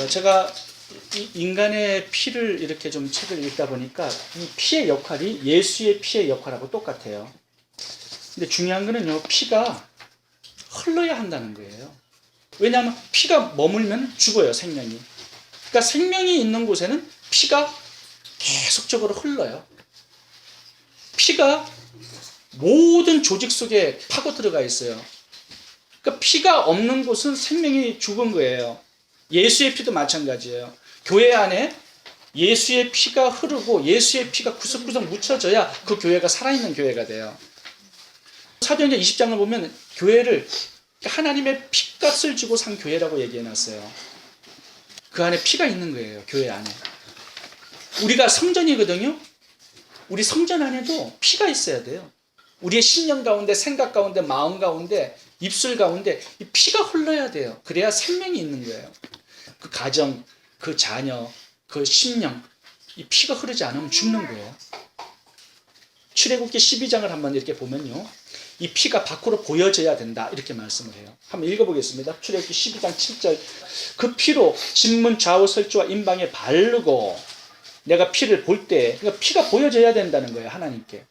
제가 이 인간의 피를 이렇게 좀 책을 읽다 보니까 이 피의 역할이 예수의 피의 역할하고 똑같아요. 근데 중요한 거는요, 피가 흘러야 한다는 거예요. 왜냐하면 피가 머물면 죽어요, 생명이. 그러니까 생명이 있는 곳에는 피가 계속적으로 흘러요. 피가 모든 조직 속에 파고 들어가 있어요. 그러니까 피가 없는 곳은 생명이 죽은 거예요. 예수의 피도 마찬가지예요. 교회 안에 예수의 피가 흐르고 예수의 피가 구석구석 묻혀져야 그 교회가 살아있는 교회가 돼요. 사도행전 20장을 보면 교회를 하나님의 피값을 주고 산 교회라고 얘기해놨어요. 그 안에 피가 있는 거예요. 교회 안에. 우리가 성전이거든요. 우리 성전 안에도 피가 있어야 돼요. 우리의 신령 가운데, 생각 가운데, 마음 가운데, 입술 가운데 이 피가 흘러야 돼요. 그래야 생명이 있는 거예요. 그 가정, 그 자녀, 그 심령, 이 피가 흐르지 않으면 죽는 거예요. 출애굽기 12장을 한번 이렇게 보면요, 이 피가 밖으로 보여져야 된다 이렇게 말씀을 해요. 한번 읽어보겠습니다. 출애굽기 12장 7절. 그 피로 진문 좌우 설주와 임방에 바르고 내가 피를 볼 때, 그러니까 피가 보여져야 된다는 거예요, 하나님께.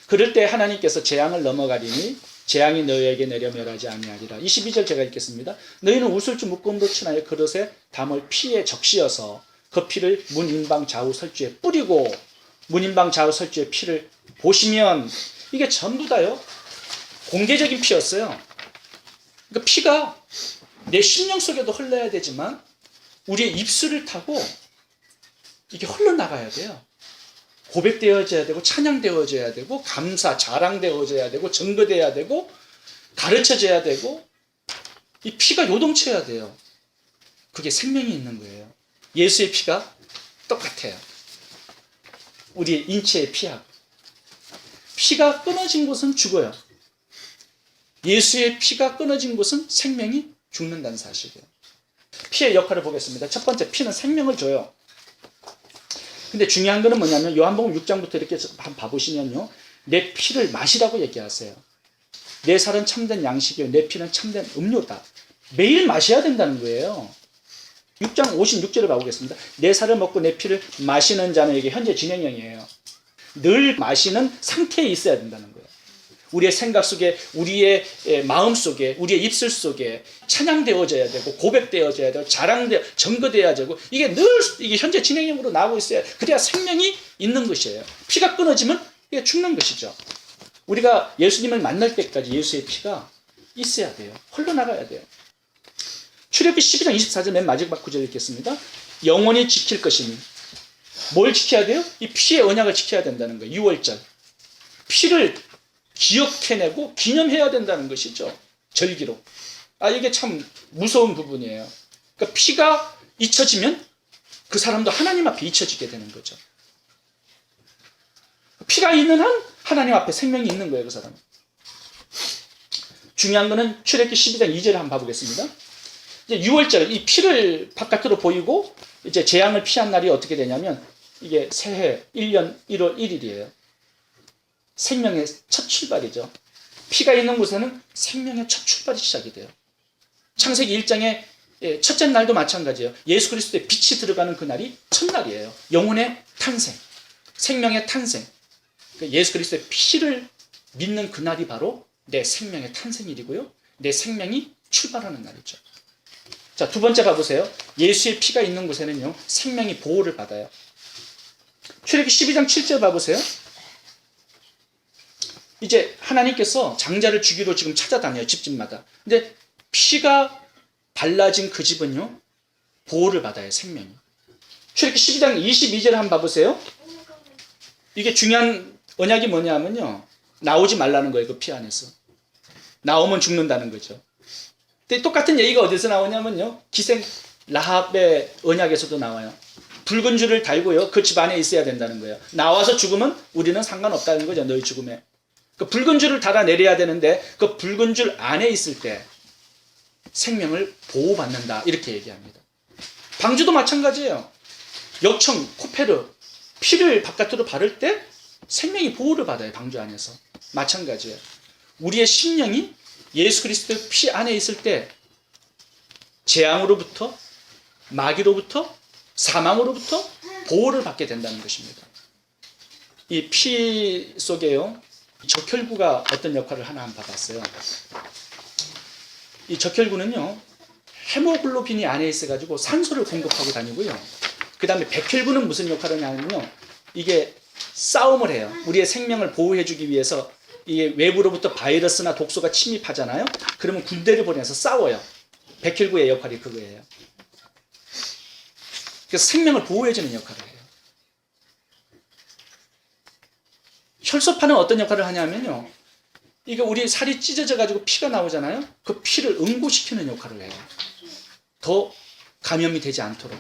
그럴 때 하나님께서 재앙을 넘어가리니 재앙이 너희에게 내려 멸하지 아니하리라. 22절 제가 읽겠습니다. 너희는 우슬주 묶음으로 친하여 그릇에 담을 피에 적시어서 그 피를 문인방 좌우 설주에 뿌리고 문인방 좌우 설주의 피를 보시면, 이게 전부 다요 공개적인 피였어요. 그러니까 피가 내 심령 속에도 흘러야 되지만 우리의 입술을 타고 이게 흘러나가야 돼요. 고백되어져야 되고 찬양되어져야 되고 감사, 자랑되어져야 되고 증거되어야 되고 가르쳐져야 되고, 이 피가 요동쳐야 돼요. 그게 생명이 있는 거예요. 예수의 피가 똑같아요. 우리의 인체의 피하고. 피가 끊어진 곳은 죽어요. 예수의 피가 끊어진 곳은 생명이 죽는다는 사실이에요. 피의 역할을 보겠습니다. 첫 번째, 피는 생명을 줘요. 근데 중요한 거는 뭐냐면 요한복음 6장부터 이렇게 한번 봐보시면요, 내 피를 마시라고 얘기하세요. 내 살은 참된 양식이요 내 피는 참된 음료다. 매일 마셔야 된다는 거예요. 6장 56절을 봐보겠습니다. 내 살을 먹고 내 피를 마시는 자는, 이게 현재 진행형이에요. 늘 마시는 상태에 있어야 된다는 거예요. 우리의 생각 속에, 우리의 마음 속에, 우리의 입술 속에 찬양되어져야 되고 고백되어져야 되고 증거되어야 되고, 이게 늘 이게 현재 진행형으로 나오고 있어야, 그래야 생명이 있는 것이에요. 피가 끊어지면 이게 죽는 것이죠. 우리가 예수님을 만날 때까지 예수의 피가 있어야 돼요. 흘러나가야 돼요. 출애굽기 12장 24절 맨 마지막 구절 읽겠습니다. 영원히 지킬 것이니. 뭘 지켜야 돼요? 이 피의 언약을 지켜야 된다는 거예요. 6월절. 피를 기억해내고 기념해야 된다는 것이죠. 절기로. 이게 참 무서운 부분이에요. 그러니까 피가 잊혀지면 그 사람도 하나님 앞에 잊혀지게 되는 거죠. 피가 있는 한 하나님 앞에 생명이 있는 거예요, 그 사람은. 중요한 거는 출애굽기 12장 2절을 한번 봐보겠습니다. 이제 6월절, 이 피를 바깥으로 보이고 이제 재앙을 피한 날이 어떻게 되냐면, 이게 새해 1년 1월 1일이에요. 생명의 첫 출발이죠. 피가 있는 곳에는 생명의 첫 출발이 시작이 돼요. 창세기 1장의 첫째 날도 마찬가지예요. 예수 그리스도의 빛이 들어가는 그날이 첫날이에요. 영혼의 탄생, 생명의 탄생. 예수 그리스도의 피를 믿는 그날이 바로 내 생명의 탄생일이고요, 내 생명이 출발하는 날이죠. 자, 두 번째 봐보세요. 예수의 피가 있는 곳에는요, 생명이 보호를 받아요. 출애굽기 12장 7절 봐보세요. 이제 하나님께서 장자를 주기로 지금 찾아다녀요, 집집마다. 근데 피가 발라진 그 집은요, 보호를 받아요, 생명이. 출애굽기 12장 22절 한번 봐보세요. 이게 중요한 언약이 뭐냐면요, 나오지 말라는 거예요, 그 피 안에서. 나오면 죽는다는 거죠. 근데 똑같은 얘기가 어디서 나오냐면요, 기생 라합의 언약에서도 나와요. 붉은 줄을 달고요, 그 집 안에 있어야 된다는 거예요. 나와서 죽으면 우리는 상관없다는 거죠, 너희 죽음에. 그 붉은 줄을 달아내려야 되는데 그 붉은 줄 안에 있을 때 생명을 보호받는다, 이렇게 얘기합니다. 방주도 마찬가지예요. 역청, 코페르, 피를 바깥으로 바를 때 생명이 보호를 받아요, 방주 안에서. 마찬가지예요. 우리의 심령이 예수 그리스도의 피 안에 있을 때 재앙으로부터, 마귀로부터, 사망으로부터 보호를 받게 된다는 것입니다. 이 피 속에요, 적혈구가 어떤 역할을 하나 한번 봐봤어요. 이 적혈구는요, 헤모글로빈이 안에 있어가지고 산소를 공급하고 다니고요. 그 다음에 백혈구는 무슨 역할을 하냐면요, 이게 싸움을 해요. 우리의 생명을 보호해주기 위해서 이게 외부로부터 바이러스나 독소가 침입하잖아요. 그러면 군대를 보내서 싸워요. 백혈구의 역할이 그거예요. 그래서 생명을 보호해주는 역할을 해요. 혈소판은 어떤 역할을 하냐면요, 이게 우리 살이 찢어져 가지고 피가 나오잖아요. 그 피를 응고시키는 역할을 해요. 더 감염이 되지 않도록,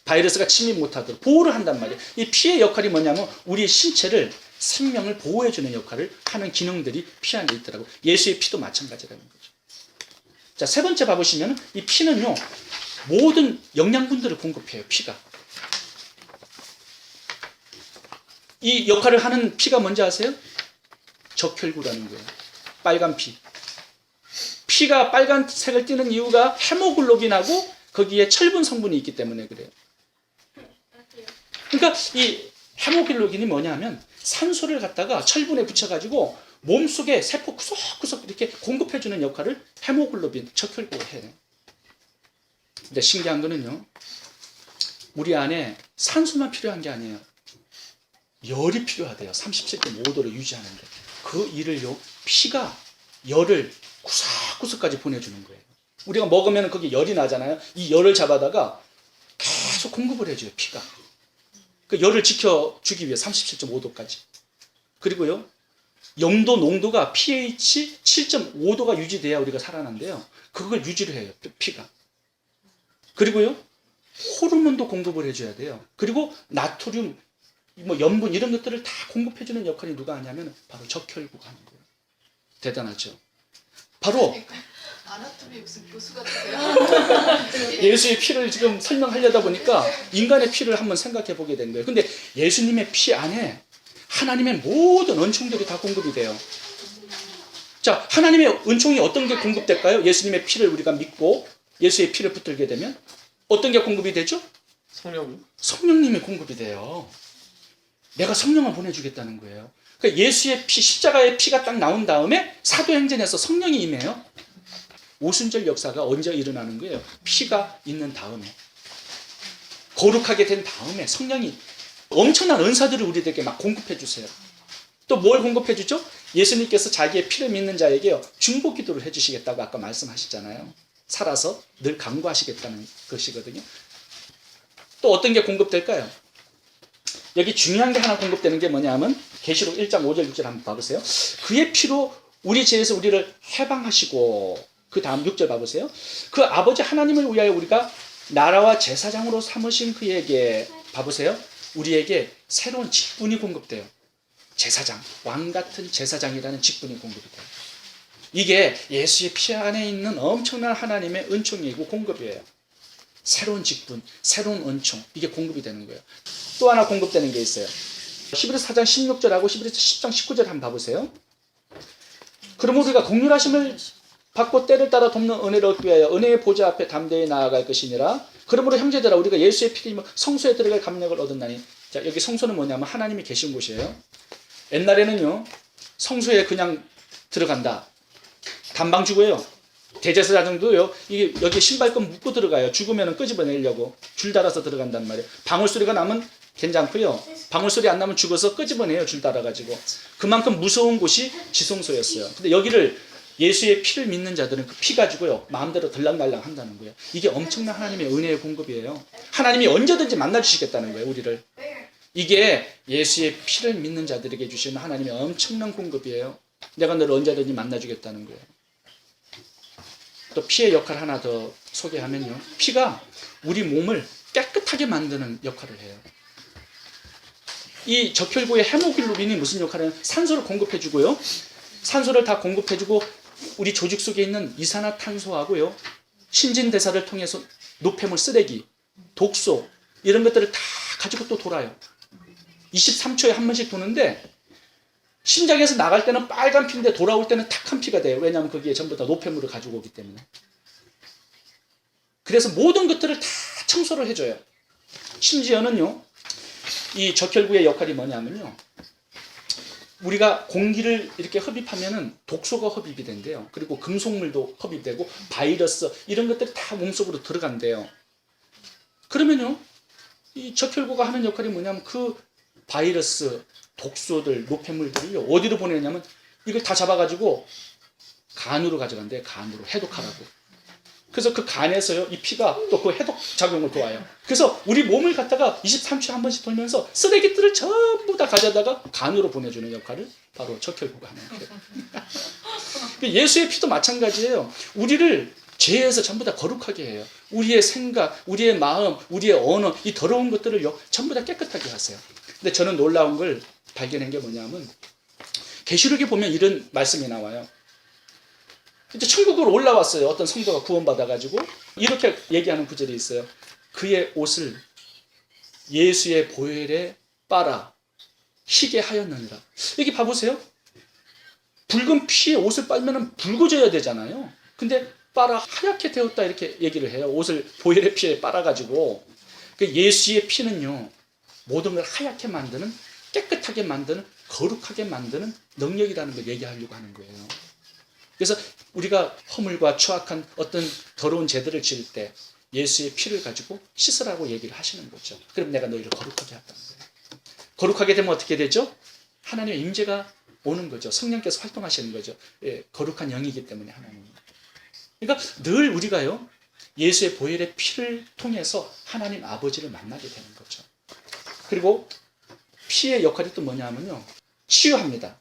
바이러스가 침입 못하도록 보호를 한단 말이에요. 이 피의 역할이 뭐냐면 우리의 신체를, 생명을 보호해주는 역할을 하는 기능들이 피 안에 있더라고요. 예수의 피도 마찬가지라는 거죠. 자, 세 번째 봐보시면 이 피는요, 모든 영양분들을 공급해요. 피가. 이 역할을 하는 피가 뭔지 아세요? 적혈구라는 거예요. 빨간 피. 피가 빨간색을 띠는 이유가 헤모글로빈하고 거기에 철분 성분이 있기 때문에 그래요. 그러니까 이 헤모글로빈이 뭐냐면 산소를 갖다가 철분에 붙여가지고 몸속에 세포 구석구석 이렇게 공급해주는 역할을 헤모글로빈, 적혈구가 해요. 근데 신기한 거는요, 우리 안에 산소만 필요한 게 아니에요. 열이 필요하대요. 37.5도를 유지하는데 그 일을요, 피가 열을 구석구석까지 보내주는 거예요. 우리가 먹으면 거기 열이 나잖아요. 이 열을 잡아다가 계속 공급을 해줘요. 피가. 그 열을 지켜주기 위해 37.5도까지. 그리고요, 영도 농도가 pH 7.5도가 유지돼야 우리가 살아난대요. 그걸 유지를 해요. 피가. 그리고요, 호르몬도 공급을 해줘야 돼요. 그리고 나트륨, 염분 이런 것들을 다 공급해주는 역할이 누가 하냐면 바로 적혈구가 하는 거예요. 대단하죠. 바로 아나토미 무슨 교수 같으세요? 예수의 피를 지금 설명하려다 보니까 인간의 피를 한번 생각해 보게 된 거예요. 근데 예수님의 피 안에 하나님의 모든 은총들이 다 공급이 돼요. 자, 하나님의 은총이 어떤 게 공급될까요? 예수님의 피를 우리가 믿고 예수의 피를 붙들게 되면 어떤 게 공급이 되죠? 성령님이 공급이 돼요. 내가 성령을 보내주겠다는 거예요. 그러니까 예수의 피, 십자가의 피가 딱 나온 다음에 사도행전에서 성령이 임해요. 오순절 역사가 언제 일어나는 거예요? 피가 있는 다음에, 거룩하게 된 다음에 성령이 엄청난 은사들을 우리들에게 막 공급해 주세요. 또 뭘 공급해 주죠? 예수님께서 자기의 피를 믿는 자에게요, 중보 기도를 해 주시겠다고 아까 말씀하셨잖아요. 살아서 늘 간구하시겠다는 것이거든요. 또 어떤 게 공급될까요? 여기 중요한 게 하나 공급되는 게 뭐냐면 계시록 1장 5절 6절 한번 봐보세요. 그의 피로 우리 죄에서 우리를 해방하시고, 그 다음 6절 봐보세요. 그 아버지 하나님을 위하여 우리가 나라와 제사장으로 삼으신 그에게, 봐보세요, 우리에게 새로운 직분이 공급돼요. 제사장, 왕같은 제사장이라는 직분이 공급이 돼요. 이게 예수의 피 안에 있는 엄청난 하나님의 은총이고 공급이에요. 새로운 직분, 새로운 은총, 이게 공급이 되는 거예요. 또 하나 공급되는 게 있어요. 히브리서 4장 16절하고 히브리서 10장 19절 한번 봐보세요. 그럼 우리가 긍휼하심을 받고 때를 따라 돕는 은혜를 얻기 위하여 은혜의 보좌 앞에 담대히 나아갈 것이니라. 그러므로 형제들아, 우리가 예수의 피를 입어 성소에 들어갈 감력을 얻었나니. 자, 여기 성소는 뭐냐면 하나님이 계신 곳이에요. 옛날에는요, 성소에 그냥 들어간다, 단방 주고요, 대제사장도요, 이게 여기 신발끈 묶고 들어가요. 죽으면 끄집어내려고 줄 달아서 들어간단 말이에요. 방울소리가 나면 괜찮고요, 방울소리 안 나면 죽어서 끄집어내요, 줄 달아가지고. 그만큼 무서운 곳이 지성소였어요. 근데 여기를 예수의 피를 믿는 자들은 그 피 가지고요, 마음대로 들락날락 한다는 거예요. 이게 엄청난 하나님의 은혜의 공급이에요. 하나님이 언제든지 만나주시겠다는 거예요, 우리를. 이게 예수의 피를 믿는 자들에게 주시는 하나님의 엄청난 공급이에요. 내가 너를 언제든지 만나주겠다는 거예요. 또 피의 역할 하나 더 소개하면요, 피가 우리 몸을 깨끗하게 만드는 역할을 해요. 이 적혈구의 헤모글로빈이 무슨 역할을 하냐면 산소를 공급해주고요, 산소를 다 공급해주고 우리 조직 속에 있는 이산화탄소하고요, 신진대사를 통해서 노폐물, 쓰레기, 독소 이런 것들을 다 가지고 또 돌아요. 23초에 한 번씩 도는데 심장에서 나갈 때는 빨간 피인데 돌아올 때는 탁한 피가 돼요. 왜냐하면 거기에 전부 다 노폐물을 가지고 오기 때문에. 그래서 모든 것들을 다 청소를 해줘요. 심지어는요, 이 적혈구의 역할이 뭐냐면요, 우리가 공기를 이렇게 흡입하면은 독소가 흡입이 된대요. 그리고 금속물도 흡입되고 바이러스 이런 것들이 다 몸속으로 들어간대요. 그러면요, 이 적혈구가 하는 역할이 뭐냐면 그 바이러스, 독소들, 노폐물들을요 어디로 보내냐면 이걸 다 잡아가지고 간으로 가져간대요. 간으로 해독하라고. 그래서 그 간에서요 이 피가 또 그 해독 작용을 도와요. 그래서 우리 몸을 갖다가 23초에 한 번씩 돌면서 쓰레기들을 전부 다 가져다가 간으로 보내주는 역할을 바로 적혈구가 하는 거예요. 예수의 피도 마찬가지예요. 우리를 죄에서 전부 다 거룩하게 해요. 우리의 생각, 우리의 마음, 우리의 언어, 이 더러운 것들을요 전부 다 깨끗하게 하세요. 근데 저는 놀라운 걸 발견한 게 뭐냐면 계시록에 보면 이런 말씀이 나와요. 이제 천국으로 올라왔어요. 어떤 성도가 구원받아가지고 이렇게 얘기하는 구절이 있어요. 그의 옷을 예수의 보혈에 빨아 희게 하였느니라. 여기 봐보세요. 붉은 피에 옷을 빨면 붉어져야 되잖아요. 근데 빨아 하얗게 되었다 이렇게 얘기를 해요. 옷을 보혈의 피에 빨아가지고. 예수의 피는요 모든 걸 하얗게 만드는, 깨끗하게 만드는, 거룩하게 만드는 능력이라는 걸 얘기하려고 하는 거예요. 그래서 우리가 허물과 추악한 어떤 더러운 죄들을 지을 때 예수의 피를 가지고 씻으라고 얘기를 하시는 거죠. 그럼 내가 너희를 거룩하게 한다는 거예요. 거룩하게 되면 어떻게 되죠? 하나님의 임재가 오는 거죠. 성령께서 활동하시는 거죠. 예, 거룩한 영이기 때문에 하나님. 그러니까 늘 우리가요 예수의 보혈의 피를 통해서 하나님 아버지를 만나게 되는 거죠. 그리고 피의 역할이 또 뭐냐면요 치유합니다.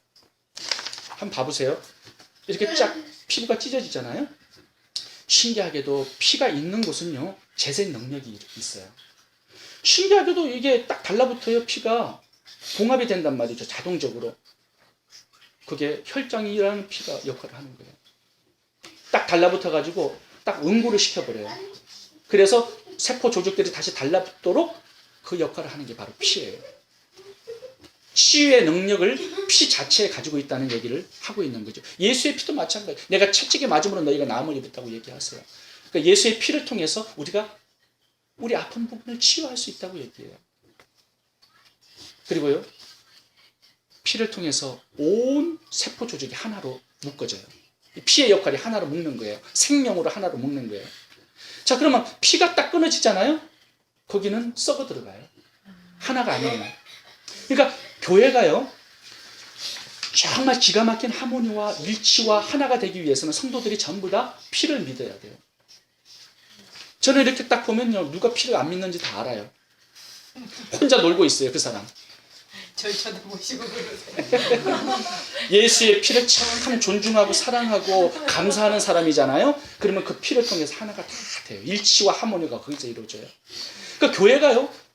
한번 봐보세요. 이렇게 쫙 피부가 찢어지잖아요. 신기하게도 피가 있는 곳은요 재생 능력이 있어요. 신기하게도 이게 딱 달라붙어요. 피가 봉합이 된단 말이죠. 자동적으로. 그게 혈장이라는 피가 역할을 하는 거예요. 딱 달라붙어 가지고 딱 응고를 시켜버려요. 그래서 세포 조직들이 다시 달라붙도록 그 역할을 하는 게 바로 피예요. 치유의 능력을 피 자체에 가지고 있다는 얘기를 하고 있는 거죠. 예수의 피도 마찬가지예요. 내가 채찍에 맞음으로 너희가 나음을 입었다고 얘기하세요. 그러니까 예수의 피를 통해서 우리가 우리 아픈 부분을 치유할 수 있다고 얘기해요. 그리고요 피를 통해서 온 세포 조직이 하나로 묶어져요. 피의 역할이 하나로 묶는 거예요. 생명으로 하나로 묶는 거예요. 자, 그러면 피가 딱 끊어지잖아요. 거기는 썩어 들어가요. 하나가 아니에요. 그러니까 교회가요 정말 기가 막힌 하모니와 일치와 하나가 되기 위해서는 성도들이 전부 다 피를 믿어야 돼요. 저는 이렇게 딱 보면요 누가 피를 안 믿는지 다 알아요. 혼자 놀고 있어요 그 사람. 절 쳐다보시고 그러세요. 예수의 피를 참 존중하고 사랑하고 감사하는 사람이잖아요. 그러면 그 피를 통해서 하나가 다 돼요. 일치와 하모니가 거기서 이루어져요. 그러니까 교회가요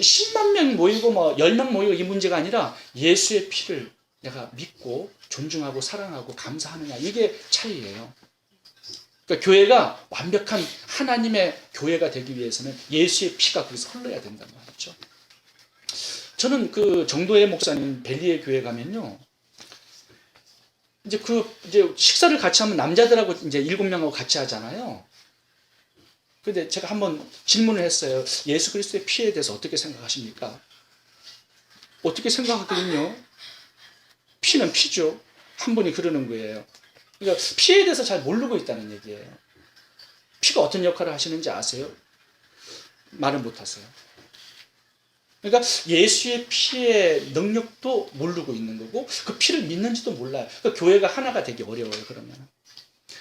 10만 명 모이고 뭐 10명 모이고 이 문제가 아니라 예수의 피를 내가 믿고 존중하고 사랑하고 감사하느냐 이게 차이예요. 그러니까 교회가 완벽한 하나님의 교회가 되기 위해서는 예수의 피가 거기서 흘러야 된다는 말이죠. 저는 그 정도의 목사님 벨리의 교회 가면요. 이제 식사를 같이 하면 남자들하고 이제 7명하고 같이 하잖아요. 근데 제가 한번 질문을 했어요. 예수 그리스도의 피에 대해서 어떻게 생각하십니까? 어떻게 생각하거든요. 피는 피죠. 한 분이 그러는 거예요. 그러니까 피에 대해서 잘 모르고 있다는 얘기예요. 피가 어떤 역할을 하시는지 아세요? 말을 못 하세요. 그러니까 예수의 피의 능력도 모르고 있는 거고 그 피를 믿는지도 몰라요. 그러니까 교회가 하나가 되기 어려워요. 그러면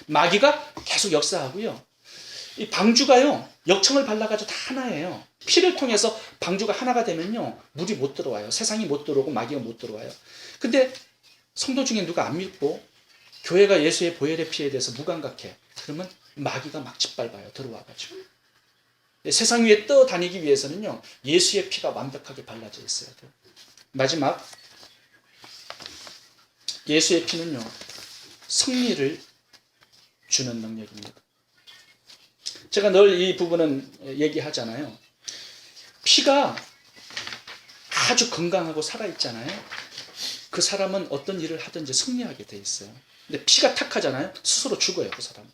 마귀가 계속 역사하고요. 이 방주가요 역청을 발라가지고 다 하나예요. 피를 통해서 방주가 하나가 되면요 물이 못 들어와요. 세상이 못 들어오고 마귀가 못 들어와요. 근데 성도 중에 누가 안 믿고 교회가 예수의 보혈의 피에 대해서 무감각해. 그러면 마귀가 막 짓밟아요. 들어와가지고. 세상 위에 떠다니기 위해서는요 예수의 피가 완벽하게 발라져 있어야 돼요. 마지막 예수의 피는요 승리를 주는 능력입니다. 제가 늘 이 부분은 얘기하잖아요. 피가 아주 건강하고 살아있잖아요. 그 사람은 어떤 일을 하든지 승리하게 돼 있어요. 근데 피가 탁하잖아요. 스스로 죽어요 그 사람은.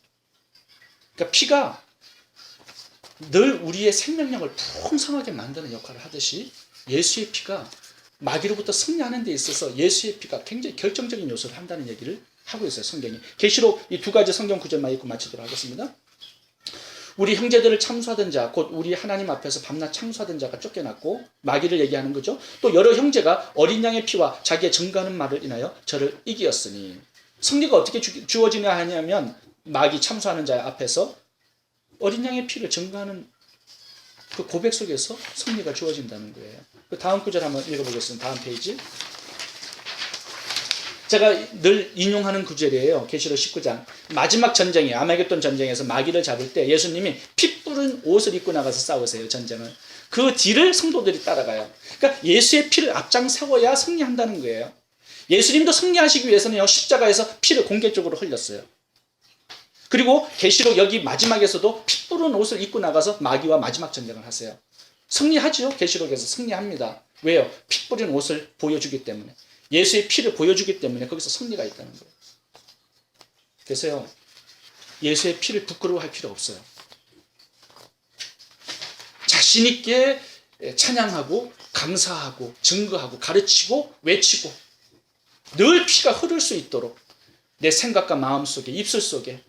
그러니까 피가 늘 우리의 생명력을 풍성하게 만드는 역할을 하듯이 예수의 피가 마귀로부터 승리하는 데 있어서 예수의 피가 굉장히 결정적인 요소를 한다는 얘기를 하고 있어요. 성경이. 계시록 이 두 가지 성경 구절만 읽고 마치도록 하겠습니다. 우리 형제들을 참수하던 자, 곧 우리 하나님 앞에서 밤낮 참수하던 자가 쫓겨났고, 마귀를 얘기하는 거죠. 또 여러 형제가 어린 양의 피와 자기의 증거하는 말을 인하여 저를 이기었으니. 승리가 어떻게 주어지냐 하냐면 마귀 참수하는 자 앞에서 어린 양의 피를 증거하는 그 고백 속에서 승리가 주어진다는 거예요. 그 다음 구절 한번 읽어보겠습니다. 다음 페이지. 제가 늘 인용하는 구절이에요. 계시록 19장. 마지막 전쟁에, 아마겟돈 전쟁에서 마귀를 잡을 때 예수님이 피 뿌린 옷을 입고 나가서 싸우세요. 전쟁을. 그 뒤를 성도들이 따라가요. 그러니까 예수의 피를 앞장 세워야 승리한다는 거예요. 예수님도 승리하시기 위해서는 십자가에서 피를 공개적으로 흘렸어요. 그리고 계시록 여기 마지막에서도 피 뿌린 옷을 입고 나가서 마귀와 마지막 전쟁을 하세요. 승리하죠. 계시록에서 승리합니다. 왜요? 피 뿌린 옷을 보여주기 때문에. 예수의 피를 보여주기 때문에 거기서 승리가 있다는 거예요. 그래서요, 예수의 피를 부끄러워할 필요 없어요. 자신 있게 찬양하고 감사하고 증거하고 가르치고 외치고 늘 피가 흐를 수 있도록 내 생각과 마음 속에, 입술 속에,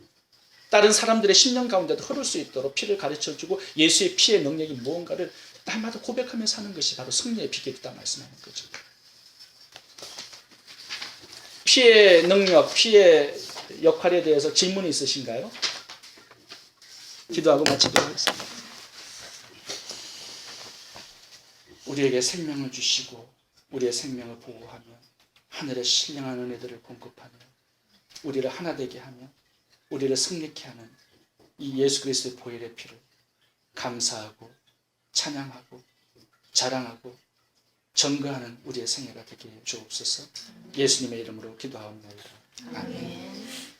다른 사람들의 심령 가운데도 흐를 수 있도록 피를 가르쳐주고 예수의 피의 능력이 무언가를 날마다 고백하며 사는 것이 바로 승리의 비결이다 말씀하는 거죠. 피의 능력, 피의 역할에 대해서 질문이 있으신가요? 기도하고 마치도록 하겠습니다. 우리에게 생명을 주시고 우리의 생명을 보호하며 하늘의 신령한 은혜들을 공급하며 우리를 하나 되게 하며 우리를 승리케 하는 이 예수 그리스도의 보혈의 피를 감사하고 찬양하고 자랑하고 증거하는 우리의 생애가 되게 해 주옵소서. 예수님의 이름으로 기도하옵나이다. 아멘.